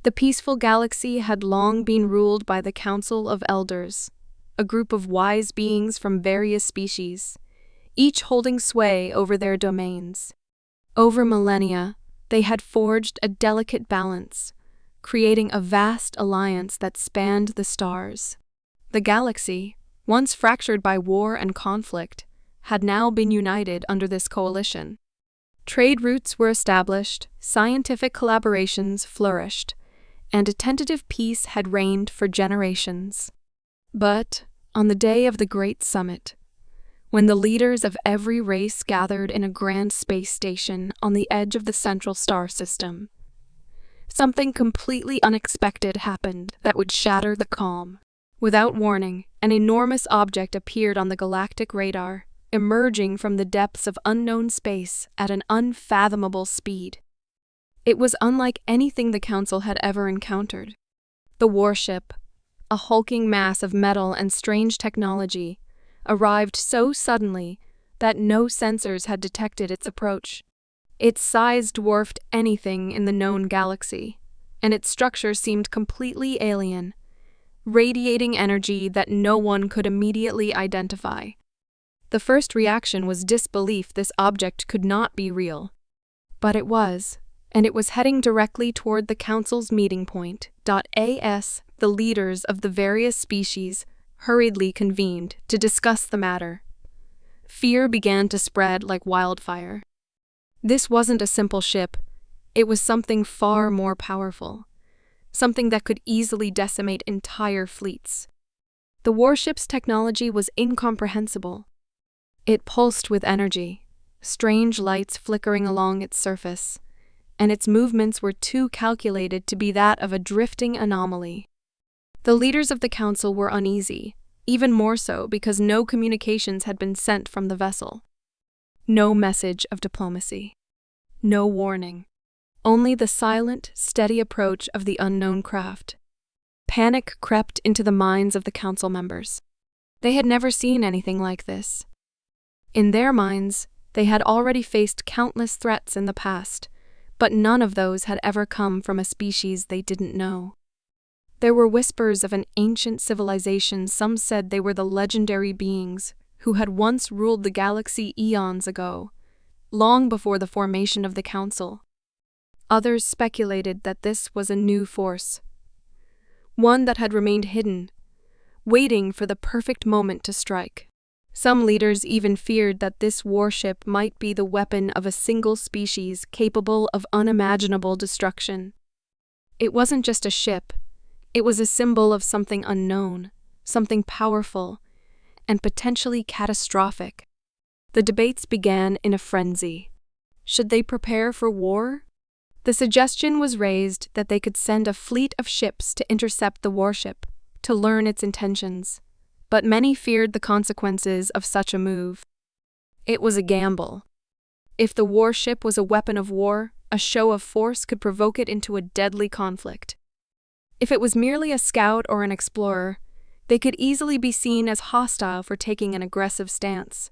The peaceful galaxy had long been ruled by the Council of Elders, a group of wise beings from various species, each holding sway over their domains. Over millennia, they had forged a delicate balance, creating a vast alliance that spanned the stars. The galaxy, once fractured by war and conflict, had now been united under this coalition. Trade routes were established, scientific collaborations flourished, and a tentative peace had reigned for generations. But, on the day of the Great Summit, when the leaders of every race gathered in a grand space station on the edge of the central star system, something completely unexpected happened that would shatter the calm. Without warning, an enormous object appeared on the galactic radar, emerging from the depths of unknown space at an unfathomable speed. It was unlike anything the Council had ever encountered. The Warship, a hulking mass of metal and strange technology, arrived so suddenly that no sensors had detected its approach. Its size dwarfed anything in the known galaxy, and its structure seemed completely alien, radiating energy that no one could immediately identify. The first reaction was disbelief. This object could not be real. But it was, and it was heading directly toward the Council's meeting point. As the leaders of the various species hurriedly convened to discuss the matter, fear began to spread like wildfire. This wasn't a simple ship, it was something far more powerful, something that could easily decimate entire fleets. The warship's technology was incomprehensible. It pulsed with energy, strange lights flickering along its surface, and its movements were too calculated to be that of a drifting anomaly. The leaders of the Council were uneasy, even more so because no communications had been sent from the vessel. No message of diplomacy. No warning. Only the silent, steady approach of the unknown craft. Panic crept into the minds of the Council members. They had never seen anything like this. In their minds, they had already faced countless threats in the past, but none of those had ever come from a species they didn't know. There were whispers of an ancient civilization. Some said they were the legendary beings who had once ruled the galaxy eons ago, long before the formation of the Council. Others speculated that this was a new force, one that had remained hidden, waiting for the perfect moment to strike. Some leaders even feared that this warship might be the weapon of a single species capable of unimaginable destruction. It wasn't just a ship, it was a symbol of something unknown, something powerful, and potentially catastrophic. The debates began in a frenzy. Should they prepare for war? The suggestion was raised that they could send a fleet of ships to intercept the warship, to learn its intentions. But many feared the consequences of such a move. It was a gamble. If the warship was a weapon of war, a show of force could provoke it into a deadly conflict. If it was merely a scout or an explorer, they could easily be seen as hostile for taking an aggressive stance.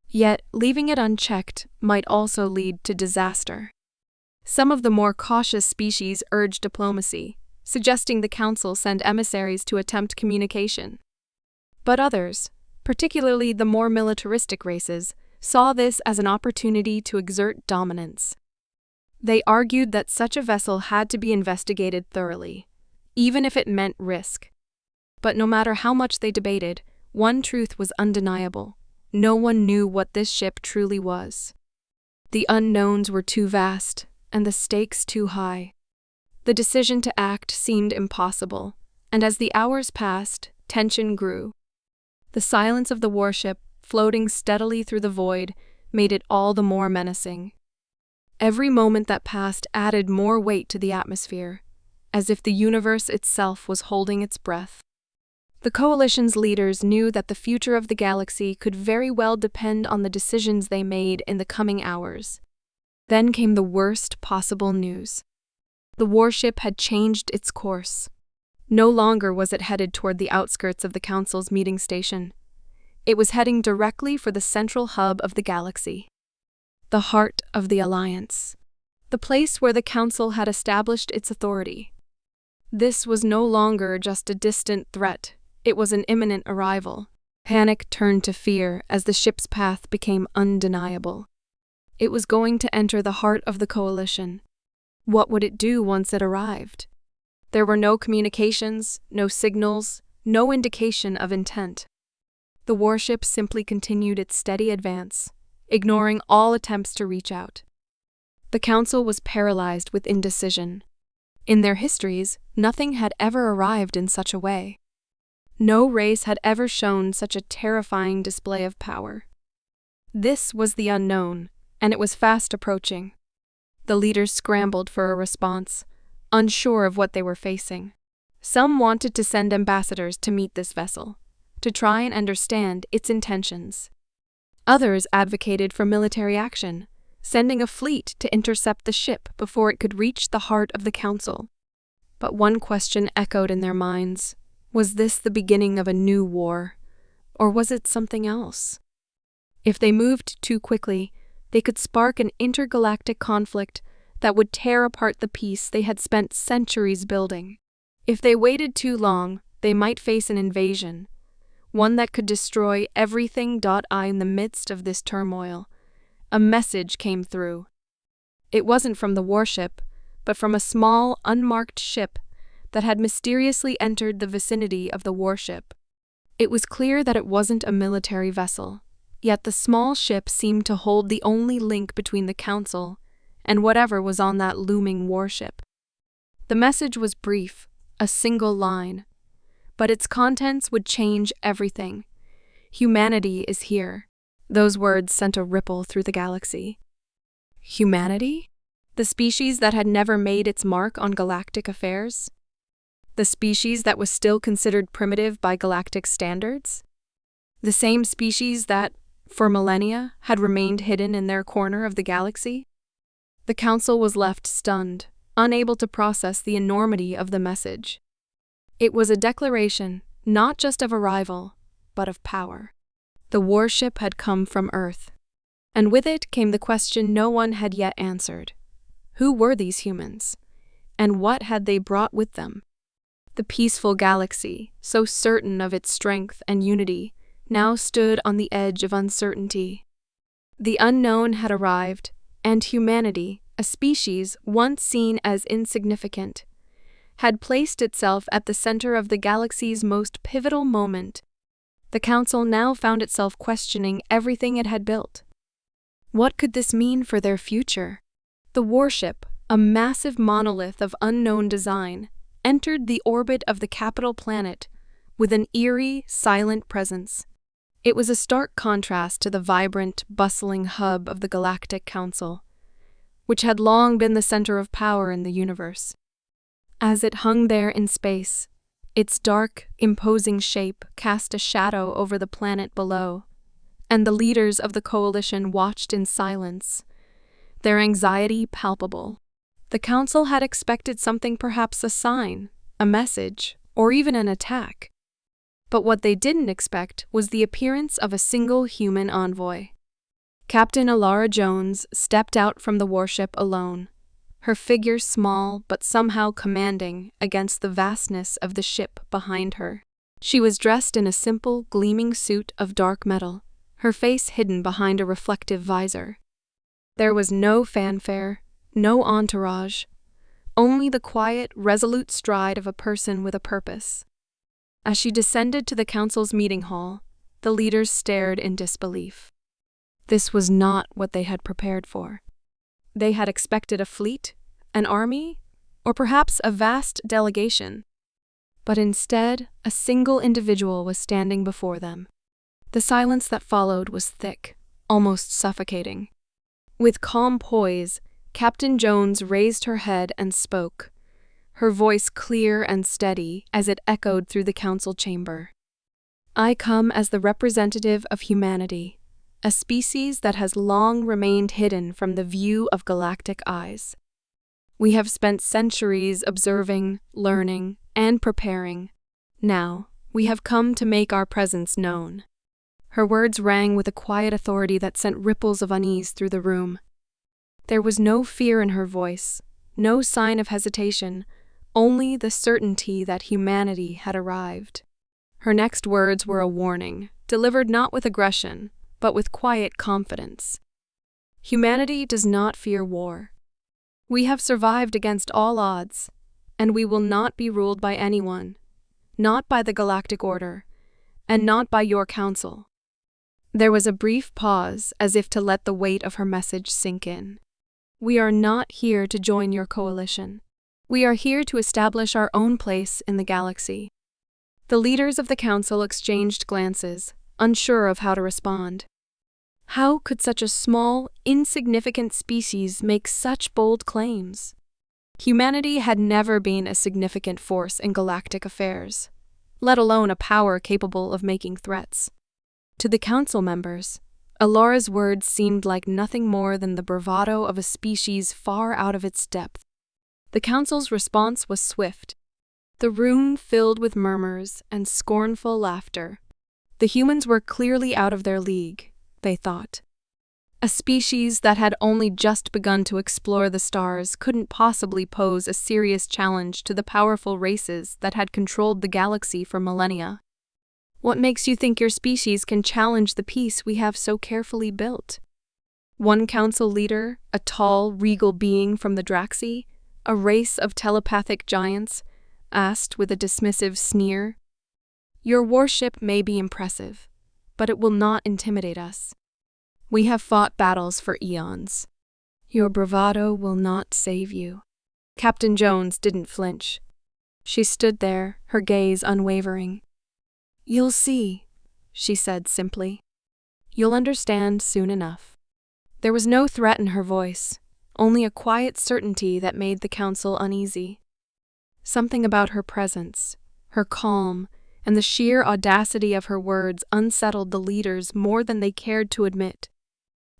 Yet, leaving it unchecked might also lead to disaster. Some of the more cautious species urged diplomacy, suggesting the Council send emissaries to attempt communication. But others, particularly the more militaristic races, saw this as an opportunity to exert dominance. They argued that such a vessel had to be investigated thoroughly, even if it meant risk. But no matter how much they debated, one truth was undeniable. No one knew what this ship truly was. The unknowns were too vast, and the stakes too high. The decision to act seemed impossible, and as the hours passed, tension grew. The silence of the warship, floating steadily through the void, made it all the more menacing. Every moment that passed added more weight to the atmosphere, as if the universe itself was holding its breath. The coalition's leaders knew that the future of the galaxy could very well depend on the decisions they made in the coming hours. Then came the worst possible news. The warship had changed its course. No longer was it headed toward the outskirts of the Council's meeting station. It was heading directly for the central hub of the galaxy, the heart of the Alliance, the place where the Council had established its authority. This was no longer just a distant threat, it was an imminent arrival. Panic turned to fear as the ship's path became undeniable. It was going to enter the heart of the coalition. What would it do once it arrived? There were no communications, no signals, no indication of intent. The warship simply continued its steady advance, ignoring all attempts to reach out. The council was paralyzed with indecision. In their histories, nothing had ever arrived in such a way. No race had ever shown such a terrifying display of power. This was the unknown, and it was fast approaching. The leaders scrambled for a response, unsure of what they were facing. Some wanted to send ambassadors to meet this vessel, to try and understand its intentions. Others advocated for military action, sending a fleet to intercept the ship before it could reach the heart of the council. But one question echoed in their minds. Was this the beginning of a new war, or was it something else? If they moved too quickly, they could spark an intergalactic conflict that would tear apart the peace they had spent centuries building. If they waited too long, they might face an invasion, one that could destroy everything. In the midst of this turmoil, a message came through. It wasn't from the warship, but from a small, unmarked ship that had mysteriously entered the vicinity of the warship. It was clear that it wasn't a military vessel, yet the small ship seemed to hold the only link between the council and whatever was on that looming warship. The message was brief, a single line, but its contents would change everything. Humanity is here. Those words sent a ripple through the galaxy. Humanity? The species that had never made its mark on galactic affairs? The species that was still considered primitive by galactic standards? The same species that, for millennia, had remained hidden in their corner of the galaxy? The council was left stunned, unable to process the enormity of the message. It was a declaration, not just of arrival, but of power. The warship had come from Earth, and with it came the question no one had yet answered. Who were these humans, and what had they brought with them? The peaceful galaxy, so certain of its strength and unity, now stood on the edge of uncertainty. The unknown had arrived, and humanity, a species once seen as insignificant, had placed itself at the center of the galaxy's most pivotal moment. The council now found itself questioning everything it had built. What could this mean for their future? The warship, a massive monolith of unknown design, entered the orbit of the capital planet with an eerie, silent presence. It was a stark contrast to the vibrant, bustling hub of the Galactic Council, which had long been the center of power in the universe. As it hung there in space, its dark, imposing shape cast a shadow over the planet below, and the leaders of the coalition watched in silence, their anxiety palpable. The council had expected something, perhaps a sign, a message, or even an attack. But what they didn't expect was the appearance of a single human envoy. Captain Alara Jones stepped out from the warship alone, her figure small but somehow commanding against the vastness of the ship behind her. She was dressed in a simple, gleaming suit of dark metal, her face hidden behind a reflective visor. There was no fanfare, no entourage, only the quiet, resolute stride of a person with a purpose. As she descended to the council's meeting hall, the leaders stared in disbelief. This was not what they had prepared for. They had expected a fleet, an army, or perhaps a vast delegation. But instead, a single individual was standing before them. The silence that followed was thick, almost suffocating. With calm poise, Captain Jones raised her head and spoke, her voice clear and steady as it echoed through the council chamber. I come as the representative of humanity, a species that has long remained hidden from the view of galactic eyes. We have spent centuries observing, learning, and preparing. Now, we have come to make our presence known. Her words rang with a quiet authority that sent ripples of unease through the room. There was no fear in her voice, no sign of hesitation, only the certainty that humanity had arrived. Her next words were a warning, delivered not with aggression, but with quiet confidence. Humanity does not fear war. We have survived against all odds, and we will not be ruled by anyone, not by the Galactic Order, and not by your council. There was a brief pause, as if to let the weight of her message sink in. We are not here to join your coalition. We are here to establish our own place in the galaxy. The leaders of the council exchanged glances, unsure of how to respond. How could such a small, insignificant species make such bold claims? Humanity had never been a significant force in galactic affairs, let alone a power capable of making threats. To the council members, Alora's words seemed like nothing more than the bravado of a species far out of its depth. The council's response was swift. The room filled with murmurs and scornful laughter. The humans were clearly out of their league, they thought. A species that had only just begun to explore the stars couldn't possibly pose a serious challenge to the powerful races that had controlled the galaxy for millennia. What makes you think your species can challenge the peace we have so carefully built? One council leader, a tall, regal being from the Draxi, a race of telepathic giants, asked with a dismissive sneer. Your warship may be impressive, but it will not intimidate us. We have fought battles for eons. Your bravado will not save you. Captain Jones didn't flinch. She stood there, her gaze unwavering. You'll see, she said simply. You'll understand soon enough. There was no threat in her voice, only a quiet certainty that made the council uneasy. Something about her presence, her calm, and the sheer audacity of her words unsettled the leaders more than they cared to admit.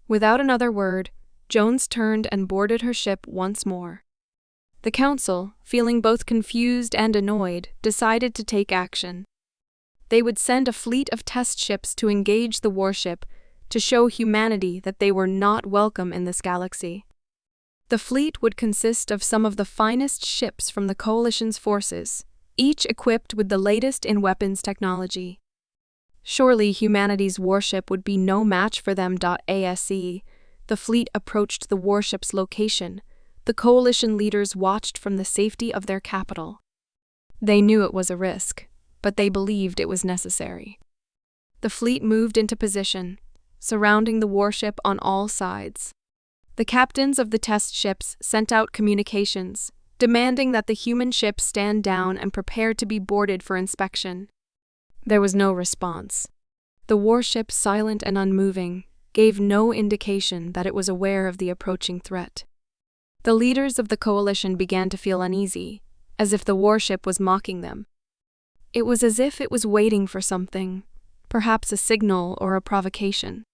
Without another word, Jones turned and boarded her ship once more. The council, feeling both confused and annoyed, decided to take action. They would send a fleet of test ships to engage the warship to show humanity that they were not welcome in this galaxy. The fleet would consist of some of the finest ships from the Coalition's forces, each equipped with the latest in weapons technology. Surely humanity's warship would be no match for them. The fleet approached the warship's location. The Coalition leaders watched from the safety of their capital. They knew it was a risk, but they believed it was necessary. The fleet moved into position, surrounding the warship on all sides. The captains of the test ships sent out communications, demanding that the human ships stand down and prepare to be boarded for inspection. There was no response. The warship, silent and unmoving, gave no indication that it was aware of the approaching threat. The leaders of the coalition began to feel uneasy, as if the warship was mocking them. It was as if it was waiting for something, perhaps a signal or a provocation.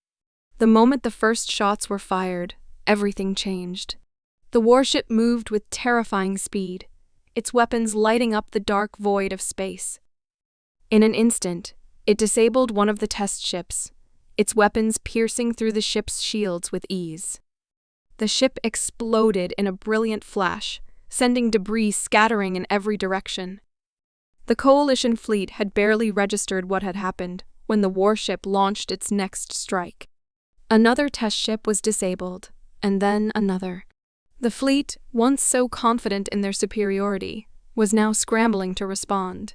The moment the first shots were fired, everything changed. The warship moved with terrifying speed, its weapons lighting up the dark void of space. In an instant, it disabled one of the test ships, its weapons piercing through the ship's shields with ease. The ship exploded in a brilliant flash, sending debris scattering in every direction. The Coalition fleet had barely registered what had happened when the warship launched its next strike. Another test ship was disabled, and then another. The fleet, once so confident in their superiority, was now scrambling to respond.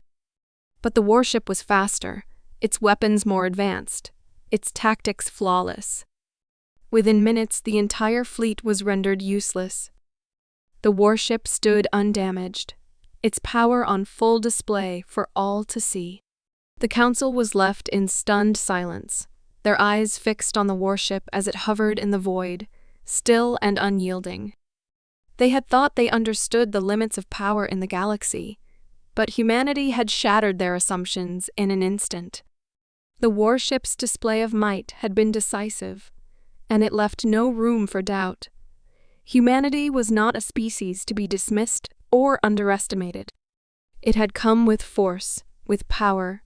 But the warship was faster, its weapons more advanced, its tactics flawless. Within minutes, the entire fleet was rendered useless. The warship stood undamaged, its power on full display for all to see. The council was left in stunned silence, their eyes fixed on the warship as it hovered in the void, still and unyielding. They had thought they understood the limits of power in the galaxy, but humanity had shattered their assumptions in an instant. The warship's display of might had been decisive, and it left no room for doubt. Humanity was not a species to be dismissed or underestimated. It had come with force, with power,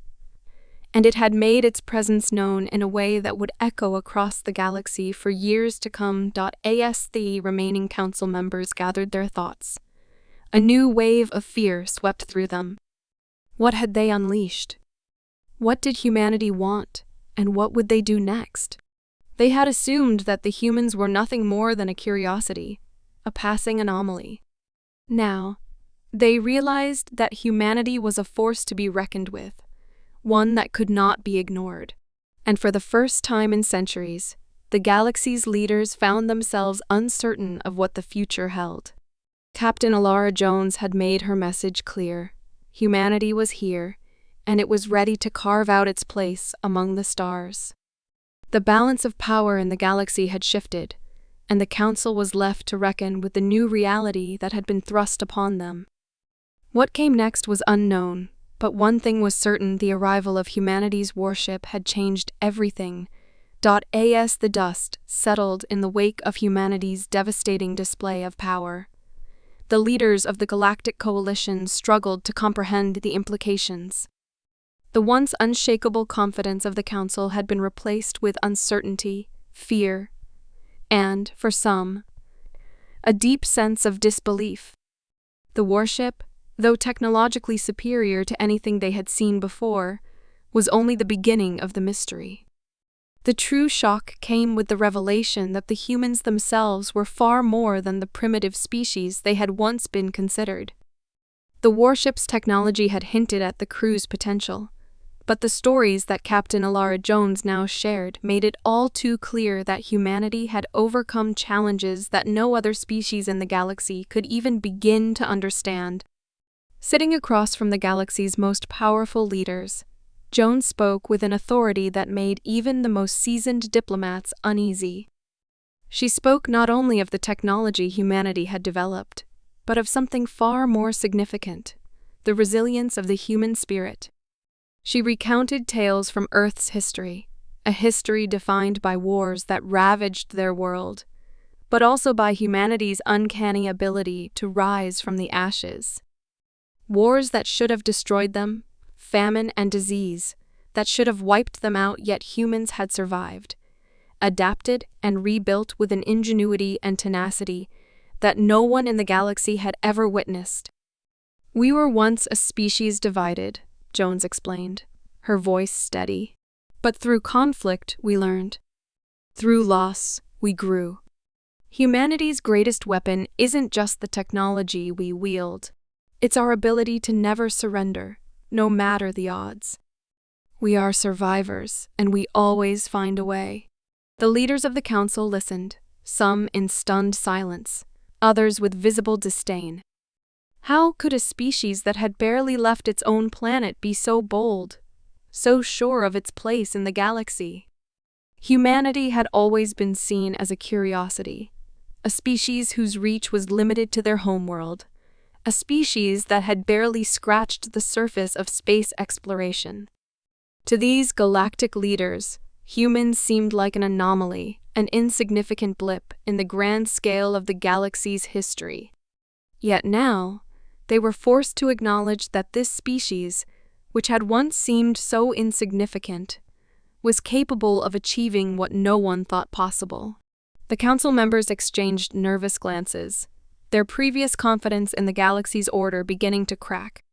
and it had made its presence known in a way that would echo across the galaxy for years to come. As the remaining council members gathered their thoughts, A new wave of fear swept through them. What had they unleashed? What did humanity want, and what would they do next? They had assumed that the humans were nothing more than a curiosity, a passing anomaly. Now, they realized that humanity was a force to be reckoned with, one that could not be ignored. And for the first time in centuries, the galaxy's leaders found themselves uncertain of what the future held. Captain Alara Jones had made her message clear. Humanity was here, and it was ready to carve out its place among the stars. The balance of power in the galaxy had shifted, and the Council was left to reckon with the new reality that had been thrust upon them. What came next was unknown, but one thing was certain: the arrival of humanity's warship had changed everything. As the dust settled in the wake of humanity's devastating display of power, the leaders of the Galactic Coalition struggled to comprehend the implications. The once unshakable confidence of the Council had been replaced with uncertainty, fear, and, for some, a deep sense of disbelief. The warship, though technologically superior to anything they had seen before, was only the beginning of the mystery. The true shock came with the revelation that the humans themselves were far more than the primitive species they had once been considered. The warship's technology had hinted at the crew's potential, but the stories that Captain Alara Jones now shared made it all too clear that humanity had overcome challenges that no other species in the galaxy could even begin to understand. Sitting across from the galaxy's most powerful leaders, Jones spoke with an authority that made even the most seasoned diplomats uneasy. She spoke not only of the technology humanity had developed, but of something far more significant: the resilience of the human spirit. She recounted tales from Earth's history, a history defined by wars that ravaged their world, but also by humanity's uncanny ability to rise from the ashes. Wars that should have destroyed them, famine and disease that should have wiped them out, yet humans had survived, adapted and rebuilt with an ingenuity and tenacity that no one in the galaxy had ever witnessed. "We were once a species divided," Jones explained, her voice steady. "But through conflict, we learned. Through loss, we grew. Humanity's greatest weapon isn't just the technology we wield. It's our ability to never surrender, no matter the odds. We are survivors, and we always find a way." The leaders of the Council listened, some in stunned silence, others with visible disdain. How could a species that had barely left its own planet be so bold, so sure of its place in the galaxy? Humanity had always been seen as a curiosity, a species whose reach was limited to their homeworld, a species that had barely scratched the surface of space exploration. To these galactic leaders, humans seemed like an anomaly, an insignificant blip in the grand scale of the galaxy's history. Yet now, they were forced to acknowledge that this species, which had once seemed so insignificant, was capable of achieving what no one thought possible. The Council members exchanged nervous glances, their previous confidence in the galaxy's order beginning to crack.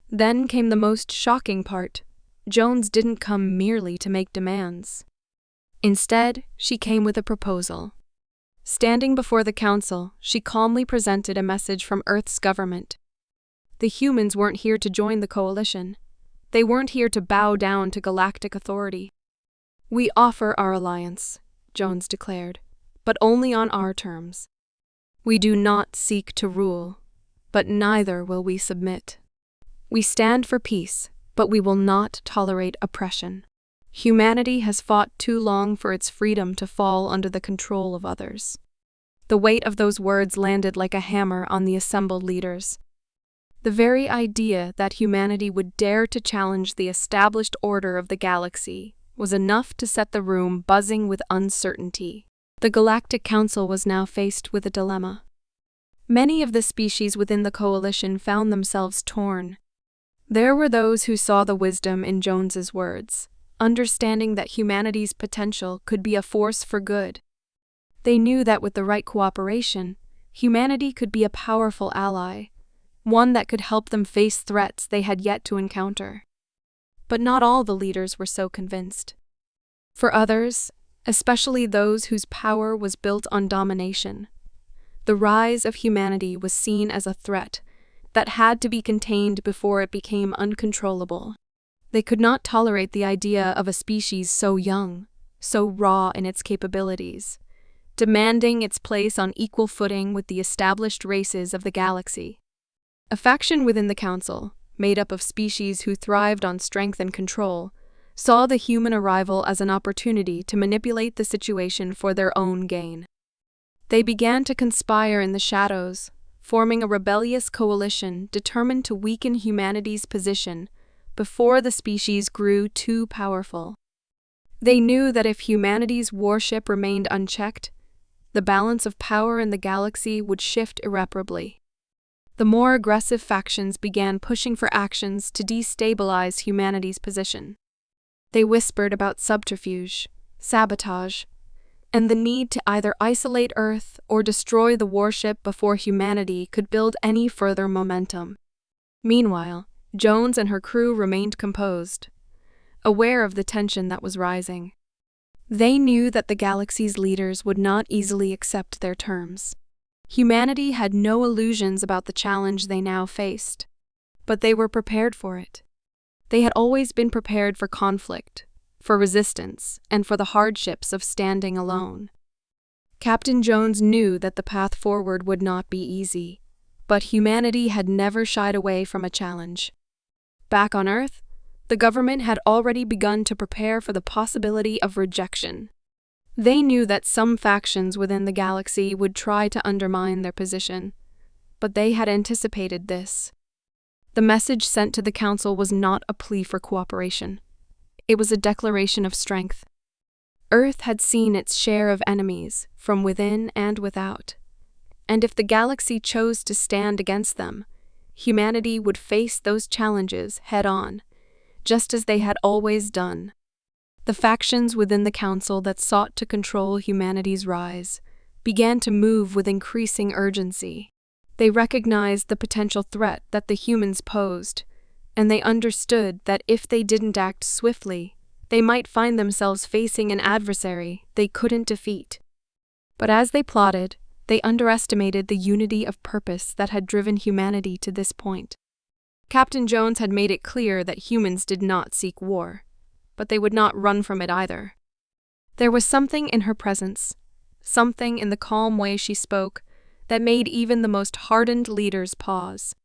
Then came the most shocking part. Jones didn't come merely to make demands. Instead, she came with a proposal. Standing before the Council, she calmly presented a message from Earth's government. The humans weren't here to join the coalition. They weren't here to bow down to galactic authority. "We offer our alliance," Jones declared, "but only on our terms. We do not seek to rule, but neither will we submit. We stand for peace, but we will not tolerate oppression. Humanity has fought too long for its freedom to fall under the control of others." The weight of those words landed like a hammer on the assembled leaders. The very idea that humanity would dare to challenge the established order of the galaxy was enough to set the room buzzing with uncertainty. The Galactic Council was now faced with a dilemma. Many of the species within the coalition found themselves torn. There were those who saw the wisdom in Jones's words, understanding that humanity's potential could be a force for good. They knew that with the right cooperation, humanity could be a powerful ally, one that could help them face threats they had yet to encounter. But not all the leaders were so convinced. For others, especially those whose power was built on domination, the rise of humanity was seen as a threat that had to be contained before it became uncontrollable. They could not tolerate the idea of a species so young, so raw in its capabilities, demanding its place on equal footing with the established races of the galaxy. A faction within the council, made up of species who thrived on strength and control, saw the human arrival as an opportunity to manipulate the situation for their own gain. They began to conspire in the shadows, forming a rebellious coalition determined to weaken humanity's position before the species grew too powerful. They knew that if humanity's warship remained unchecked, the balance of power in the galaxy would shift irreparably. The more aggressive factions began pushing for actions to destabilize humanity's position. They whispered about subterfuge, sabotage, and the need to either isolate Earth or destroy the warship before humanity could build any further momentum. Meanwhile, Jones and her crew remained composed, aware of the tension that was rising. They knew that the galaxy's leaders would not easily accept their terms. Humanity had no illusions about the challenge they now faced, but they were prepared for it. They had always been prepared for conflict, for resistance, and for the hardships of standing alone. Captain Jones knew that the path forward would not be easy, but humanity had never shied away from a challenge. Back on Earth, the government had already begun to prepare for the possibility of rejection. They knew that some factions within the galaxy would try to undermine their position, but they had anticipated this. The message sent to the council was not a plea for cooperation. It was a declaration of strength. Earth had seen its share of enemies, from within and without, and if the galaxy chose to stand against them, humanity would face those challenges head-on, just as they had always done. The factions within the council that sought to control humanity's rise began to move with increasing urgency. They recognized the potential threat that the humans posed, and they understood that if they didn't act swiftly, they might find themselves facing an adversary they couldn't defeat. But as they plotted, they underestimated the unity of purpose that had driven humanity to this point. Captain Jones had made it clear that humans did not seek war, but they would not run from it either. There was something in her presence, something in the calm way she spoke, that made even the most hardened leaders pause.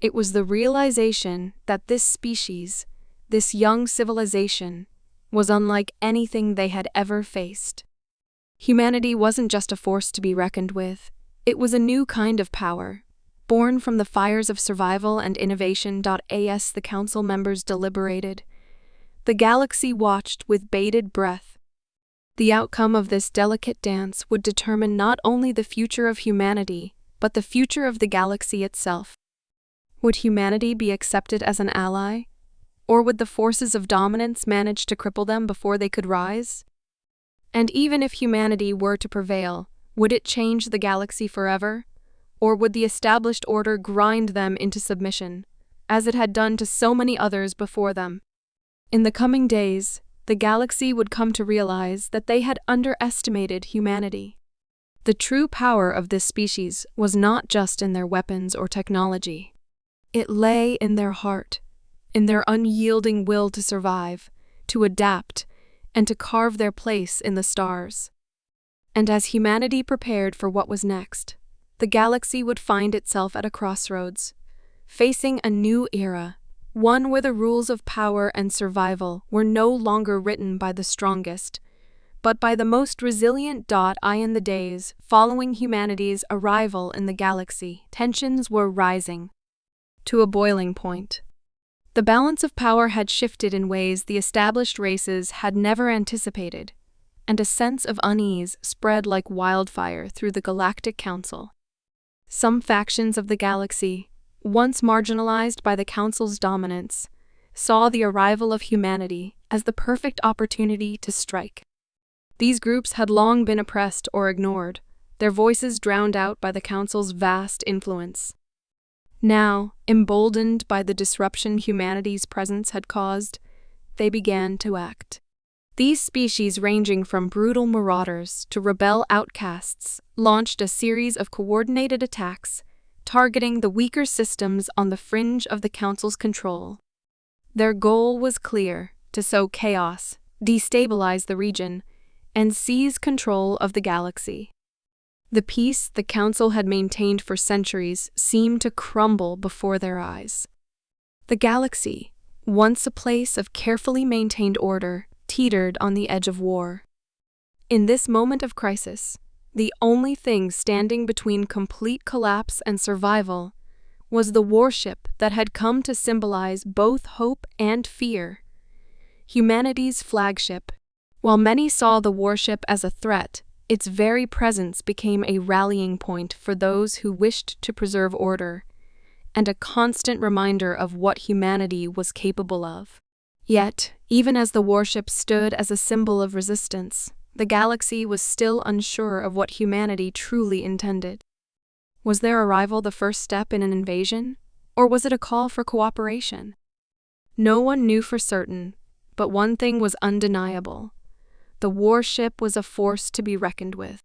It was the realization that this species, this young civilization, was unlike anything they had ever faced. Humanity wasn't just a force to be reckoned with, it was a new kind of power, born from the fires of survival and innovation. As the council members deliberated, the galaxy watched with bated breath. The outcome of this delicate dance would determine not only the future of humanity, but the future of the galaxy itself. Would humanity be accepted as an ally? Or would the forces of dominance manage to cripple them before they could rise? And even if humanity were to prevail, would it change the galaxy forever? Or would the established order grind them into submission, as it had done to so many others before them? In the coming days, the galaxy would come to realize that they had underestimated humanity. The true power of this species was not just in their weapons or technology. It lay in their heart, in their unyielding will to survive, to adapt, and to carve their place in the stars. And as humanity prepared for what was next, the galaxy would find itself at a crossroads, facing a new era, one where the rules of power and survival were no longer written by the strongest, but by the most resilient. In the days following humanity's arrival in the galaxy, tensions were rising to a boiling point. The balance of power had shifted in ways the established races had never anticipated, and a sense of unease spread like wildfire through the Galactic Council. Some factions of the galaxy, once marginalized by the Council's dominance, saw the arrival of humanity as the perfect opportunity to strike. These groups had long been oppressed or ignored, their voices drowned out by the Council's vast influence. Now, emboldened by the disruption humanity's presence had caused, they began to act. These species, ranging from brutal marauders to rebel outcasts, launched a series of coordinated attacks, targeting the weaker systems on the fringe of the Council's control. Their goal was clear: to sow chaos, destabilize the region, and seize control of the galaxy. The peace the Council had maintained for centuries seemed to crumble before their eyes. The galaxy, once a place of carefully maintained order, teetered on the edge of war. In this moment of crisis, the only thing standing between complete collapse and survival was the warship that had come to symbolize both hope and fear. Humanity's flagship. While many saw the warship as a threat, its very presence became a rallying point for those who wished to preserve order, and a constant reminder of what humanity was capable of. Yet, even as the warship stood as a symbol of resistance, the galaxy was still unsure of what humanity truly intended. Was their arrival the first step in an invasion, or was it a call for cooperation? No one knew for certain, but one thing was undeniable: the warship was a force to be reckoned with.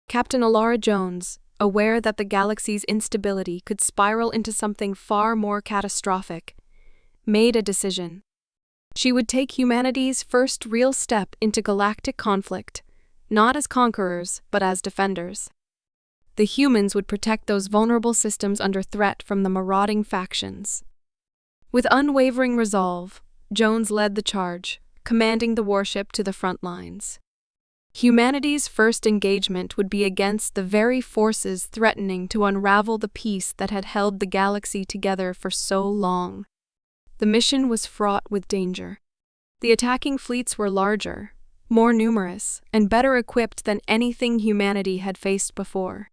Captain Alara Jones, aware that the galaxy's instability could spiral into something far more catastrophic, made a decision. She would take humanity's first real step into galactic conflict, not as conquerors, but as defenders. The humans would protect those vulnerable systems under threat from the marauding factions. With unwavering resolve, Jones led the charge, commanding the warship to the front lines. Humanity's first engagement would be against the very forces threatening to unravel the peace that had held the galaxy together for so long. The mission was fraught with danger. The attacking fleets were larger, more numerous, and better equipped than anything humanity had faced before.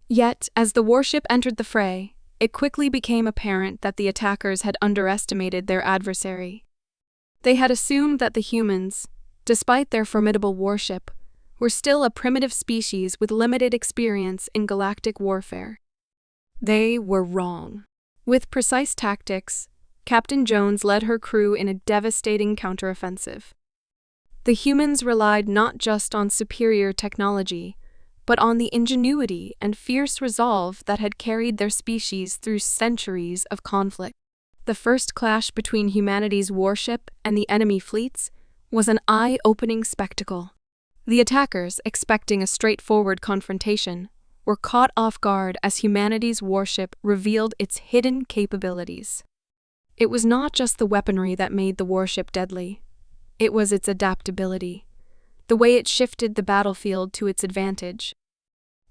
Yet, as the warship entered the fray, it quickly became apparent that the attackers had underestimated their adversary. They had assumed that the humans, despite their formidable warship, were still a primitive species with limited experience in galactic warfare. They were wrong. With precise tactics, Captain Jones led her crew in a devastating counteroffensive. The humans relied not just on superior technology, but on the ingenuity and fierce resolve that had carried their species through centuries of conflict. The first clash between humanity's warship and the enemy fleets was an eye-opening spectacle. The attackers, expecting a straightforward confrontation, were caught off guard as humanity's warship revealed its hidden capabilities. It was not just the weaponry that made the warship deadly. It was its adaptability, the way it shifted the battlefield to its advantage.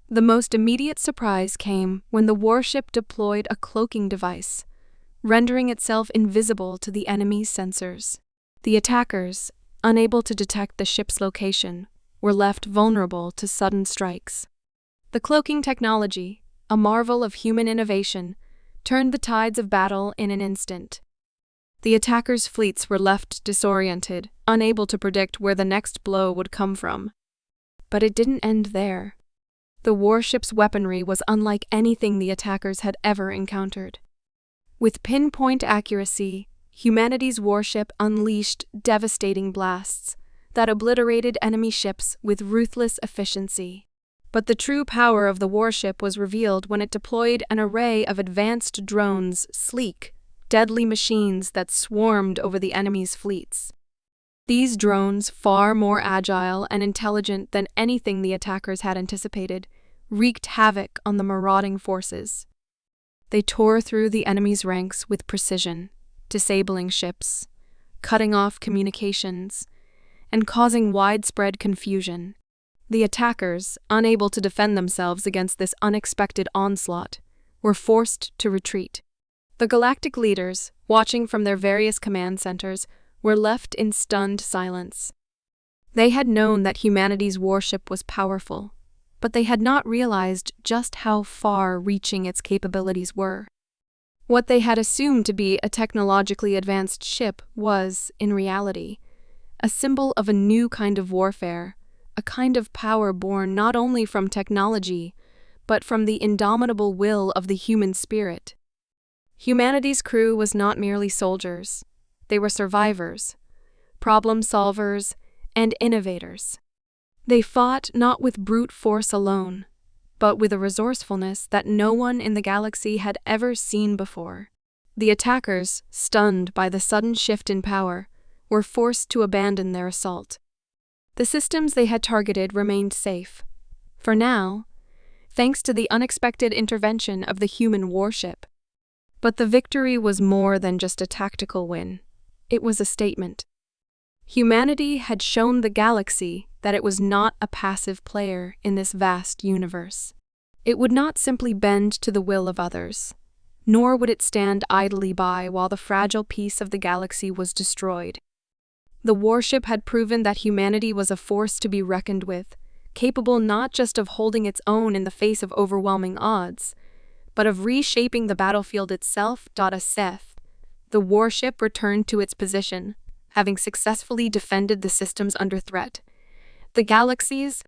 The most immediate surprise came when the warship deployed a cloaking device, rendering itself invisible to the enemy's sensors. The attackers, unable to detect the ship's location, were left vulnerable to sudden strikes. The cloaking technology, a marvel of human innovation, turned the tides of battle in an instant. The attackers' fleets were left disoriented, unable to predict where the next blow would come from. But it didn't end there. The warship's weaponry was unlike anything the attackers had ever encountered. With pinpoint accuracy, humanity's warship unleashed devastating blasts that obliterated enemy ships with ruthless efficiency. But the true power of the warship was revealed when it deployed an array of advanced drones, sleek, deadly machines that swarmed over the enemy's fleets. These drones, far more agile and intelligent than anything the attackers had anticipated, wreaked havoc on the marauding forces. They tore through the enemy's ranks with precision, disabling ships, cutting off communications, and causing widespread confusion. The attackers, unable to defend themselves against this unexpected onslaught, were forced to retreat. The galactic leaders, watching from their various command centers, were left in stunned silence. They had known that humanity's warship was powerful, but they had not realized just how far-reaching its capabilities were. What they had assumed to be a technologically advanced ship was, in reality, a symbol of a new kind of warfare, a kind of power born not only from technology, but from the indomitable will of the human spirit. Humanity's crew was not merely soldiers. They were survivors, problem solvers, and innovators. They fought not with brute force alone, but with a resourcefulness that no one in the galaxy had ever seen before. The attackers, stunned by the sudden shift in power, were forced to abandon their assault. The systems they had targeted remained safe. For now, thanks to the unexpected intervention of the human warship. But the victory was more than just a tactical win. It was a statement. Humanity had shown the galaxy that it was not a passive player in this vast universe. It would not simply bend to the will of others, nor would it stand idly by while the fragile piece of the galaxy was destroyed. The warship had proven that humanity was a force to be reckoned with, capable not just of holding its own in the face of overwhelming odds, but of reshaping the battlefield itself. The warship returned to its position, having successfully defended the systems under threat. The galaxy's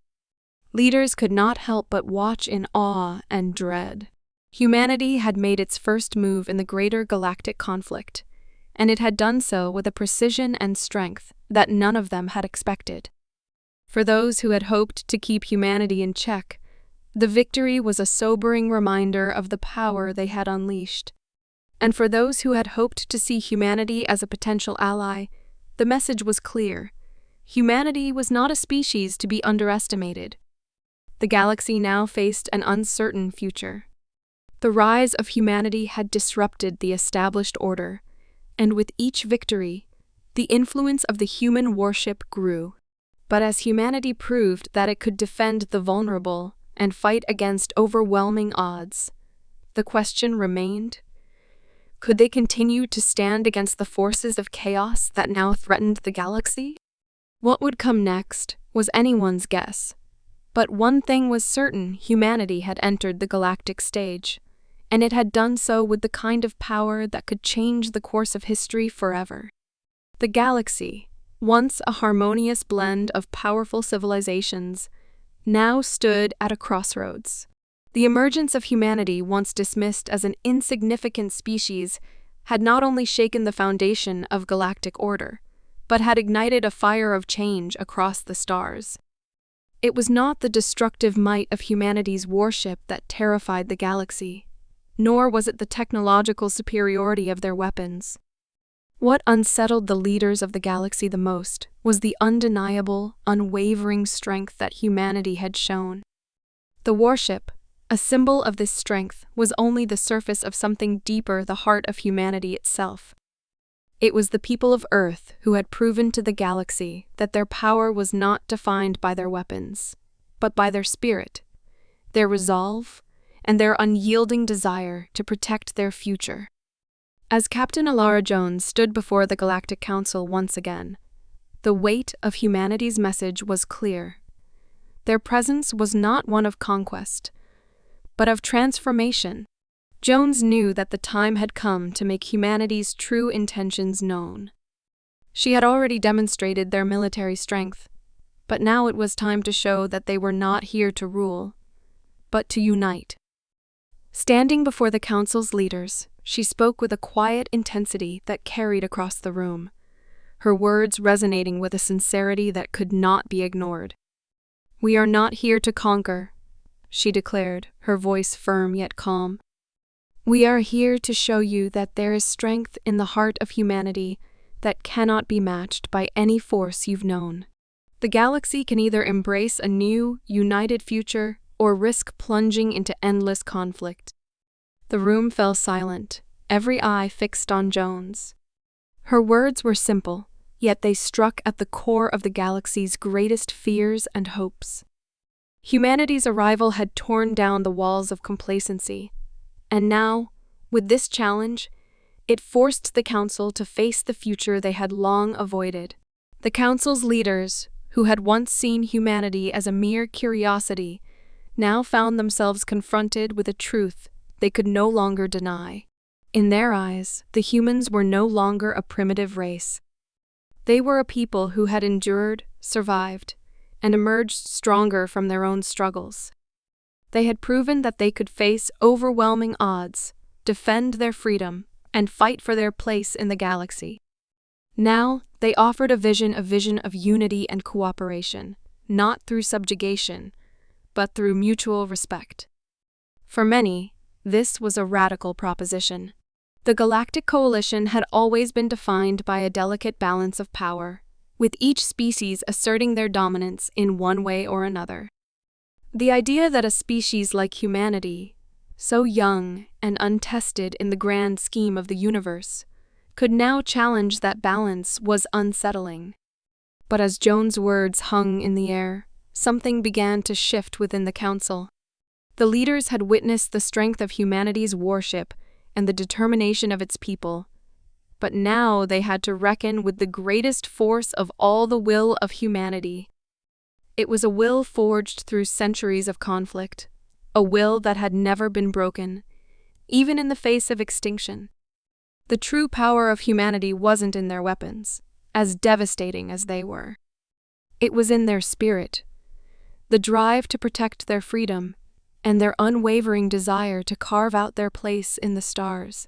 leaders could not help but watch in awe and dread. Humanity had made its first move in the greater galactic conflict, and it had done so with a precision and strength that none of them had expected. For those who had hoped to keep humanity in check, the victory was a sobering reminder of the power they had unleashed. And for those who had hoped to see humanity as a potential ally, the message was clear. Humanity was not a species to be underestimated. The galaxy now faced an uncertain future. The rise of humanity had disrupted the established order, and with each victory, the influence of the human warship grew. But as humanity proved that it could defend the vulnerable and fight against overwhelming odds, the question remained: could they continue to stand against the forces of chaos that now threatened the galaxy? What would come next was anyone's guess. But one thing was certain: humanity had entered the galactic stage, and it had done so with the kind of power that could change the course of history forever. The galaxy, once a harmonious blend of powerful civilizations, now stood at a crossroads. The emergence of humanity, once dismissed as an insignificant species, had not only shaken the foundation of galactic order, but had ignited a fire of change across the stars. It was not the destructive might of humanity's warship that terrified the galaxy, nor was it the technological superiority of their weapons. What unsettled the leaders of the galaxy the most was the undeniable, unwavering strength that humanity had shown. The warship, a symbol of this strength, was only the surface of something deeper, the heart of humanity itself. It was the people of Earth who had proven to the galaxy that their power was not defined by their weapons, but by their spirit, their resolve, and their unyielding desire to protect their future. As Captain Alara Jones stood before the Galactic Council once again, the weight of humanity's message was clear. Their presence was not one of conquest, but of transformation. Jones knew that the time had come to make humanity's true intentions known. She had already demonstrated their military strength, but now it was time to show that they were not here to rule, but to unite. Standing before the council's leaders, she spoke with a quiet intensity that carried across the room, her words resonating with a sincerity that could not be ignored. "We are not here to conquer," she declared, her voice firm yet calm. "We are here to show you that there is strength in the heart of humanity that cannot be matched by any force you've known. The galaxy can either embrace a new, united future or risk plunging into endless conflict." The room fell silent, every eye fixed on Jones. Her words were simple, yet they struck at the core of the galaxy's greatest fears and hopes. Humanity's arrival had torn down the walls of complacency, and now, with this challenge, it forced the Council to face the future they had long avoided. The Council's leaders, who had once seen humanity as a mere curiosity, now found themselves confronted with a truth they could no longer deny. In their eyes, the humans were no longer a primitive race. They were a people who had endured, survived, and emerged stronger from their own struggles. They had proven that they could face overwhelming odds, defend their freedom, and fight for their place in the galaxy. Now, they offered a vision of unity and cooperation, not through subjugation, but through mutual respect. For many, this was a radical proposition. The Galactic Coalition had always been defined by a delicate balance of power, with each species asserting their dominance in one way or another. The idea that a species like humanity, so young and untested in the grand scheme of the universe, could now challenge that balance was unsettling. But as Joan's words hung in the air, something began to shift within the Council. The leaders had witnessed the strength of humanity's warship and the determination of its people, but now they had to reckon with the greatest force of all, the will of humanity. It was a will forged through centuries of conflict, a will that had never been broken, even in the face of extinction. The true power of humanity wasn't in their weapons, as devastating as they were. It was in their spirit, the drive to protect their freedom, and their unwavering desire to carve out their place in the stars.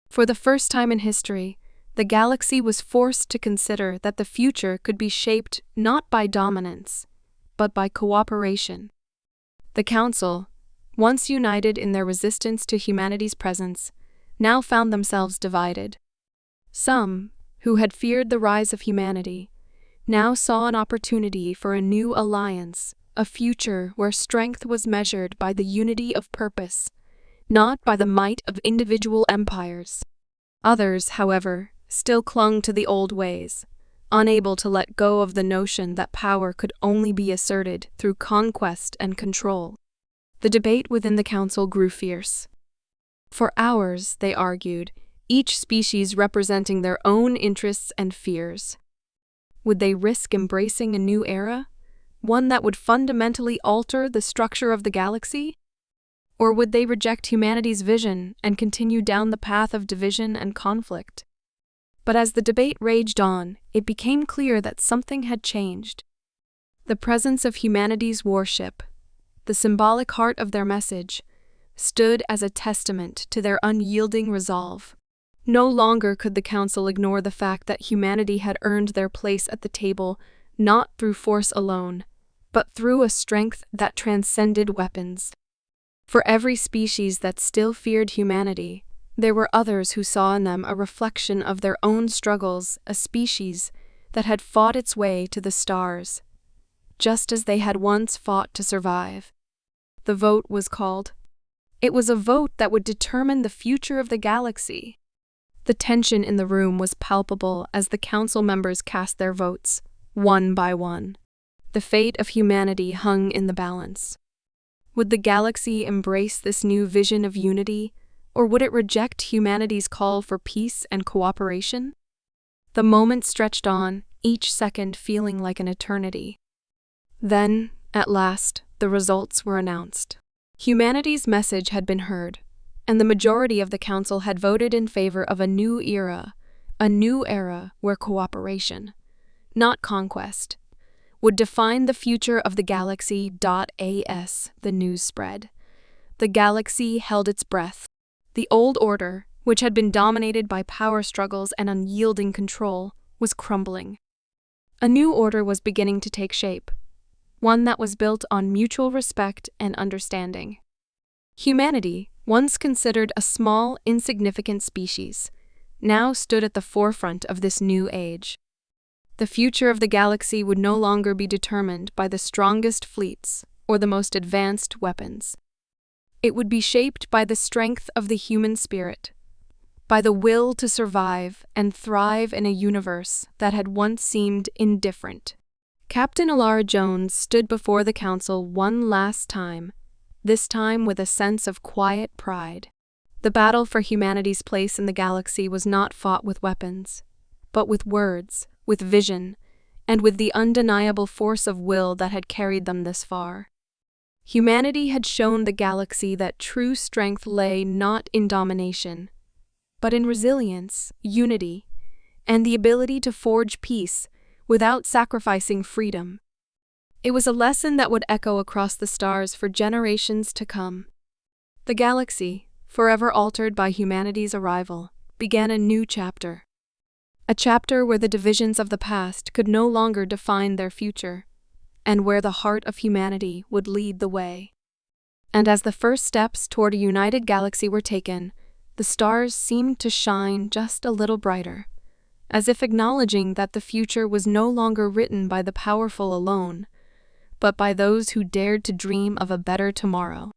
For the first time in history, the galaxy was forced to consider that the future could be shaped not by dominance, but by cooperation. The Council, once united in their resistance to humanity's presence, now found themselves divided. Some, who had feared the rise of humanity, now saw an opportunity for a new alliance, a future where strength was measured by the unity of purpose, not by the might of individual empires. Others, however, still clung to the old ways, unable to let go of the notion that power could only be asserted through conquest and control. The debate within the Council grew fierce. For hours, they argued, each species representing their own interests and fears. Would they risk embracing a new era, one that would fundamentally alter the structure of the galaxy? Or would they reject humanity's vision and continue down the path of division and conflict? But as the debate raged on, it became clear that something had changed. The presence of humanity's warship, the symbolic heart of their message, stood as a testament to their unyielding resolve. No longer could the Council ignore the fact that humanity had earned their place at the table not through force alone, but through a strength that transcended weapons. For every species that still feared humanity, there were others who saw in them a reflection of their own struggles, a species that had fought its way to the stars, just as they had once fought to survive. The vote was called. It was a vote that would determine the future of the galaxy. The tension in the room was palpable as the Council members cast their votes, one by one. The fate of humanity hung in the balance. Would the galaxy embrace this new vision of unity, or would it reject humanity's call for peace and cooperation? The moment stretched on, each second feeling like an eternity. Then, at last, the results were announced. Humanity's message had been heard, and the majority of the Council had voted in favor of a new era where cooperation, not conquest, would define the future of the galaxy. As the news spread, the galaxy held its breath. The old order, which had been dominated by power struggles and unyielding control, was crumbling. A new order was beginning to take shape, one that was built on mutual respect and understanding. Humanity, once considered a small, insignificant species, now stood at the forefront of this new age. The future of the galaxy would no longer be determined by the strongest fleets or the most advanced weapons. It would be shaped by the strength of the human spirit, by the will to survive and thrive in a universe that had once seemed indifferent. Captain Alara Jones stood before the Council one last time, this time with a sense of quiet pride. The battle for humanity's place in the galaxy was not fought with weapons, but with words, with vision, and with the undeniable force of will that had carried them this far. Humanity had shown the galaxy that true strength lay not in domination, but in resilience, unity, and the ability to forge peace without sacrificing freedom. It was a lesson that would echo across the stars for generations to come. The galaxy, forever altered by humanity's arrival, began a new chapter. A chapter where the divisions of the past could no longer define their future, and where the heart of humanity would lead the way. And as the first steps toward a united galaxy were taken, the stars seemed to shine just a little brighter, as if acknowledging that the future was no longer written by the powerful alone, but by those who dared to dream of a better tomorrow.